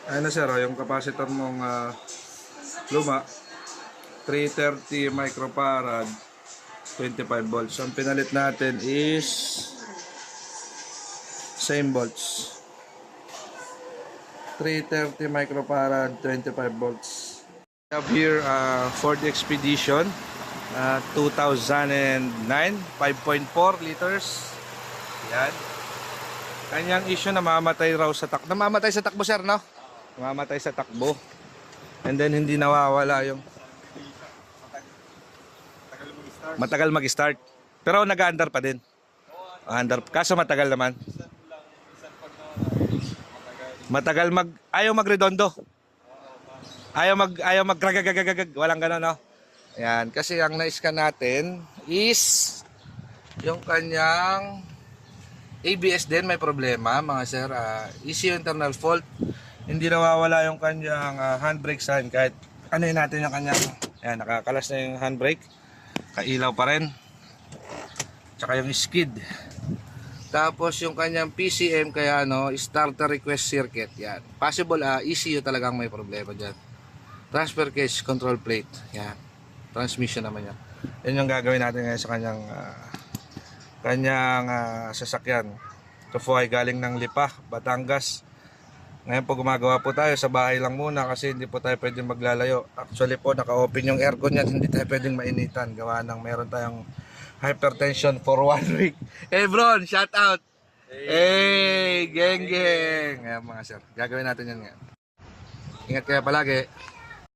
Ayun na sir, yung capacitor mong luma, 330 microfarad, 25 volts. Ang pinalit natin is same volts. 330 microfarad, 25 volts. We have here Ford Expedition 2009, 5.4 liters. Yan. Kanyang issue, namamatay raw sa takbo. Namamatay sa takbo sir, no? Namamatay sa takbo. And then hindi nawawala yung matagal mag-start. Pero nag-aandar pa din. Andar. Kaso matagal naman. Matagal ayaw magredondo. Ayaw mag walang gano'n, no? Ayan, kasi ang na-scan natin is yung kanyang ABS din may problema, mga sir. ECU internal fault. Hindi nawawala yung kanyang handbrake sign kahit ano yun natin yung kanyang, ayan, nakakalas na yung handbrake. Kailaw pa rin. Tsaka yung skid. Tapos yung kanyang PCM kaya starter request circuit. Yan. Possible ECU talagang may problema dyan. Transfer case control plate. Yan. Transmission naman yan. Yan yung gagawin natin ngayon sa kanyang sasakyan. Ito po ay galing ng Lipa, Batangas. Ngayon po gumagawa po tayo sa bahay lang muna kasi hindi po tayo pwedeng maglalayo. Actually po naka-open yung aircon yan, hindi tayo pwedeng mainitan. Gawa ng meron tayong hypertension for 1 week. Hey bro, shout out! Hey, geng geng! Ayan mga sir, gagawin natin yan ngayon. Ingat kayo palagi.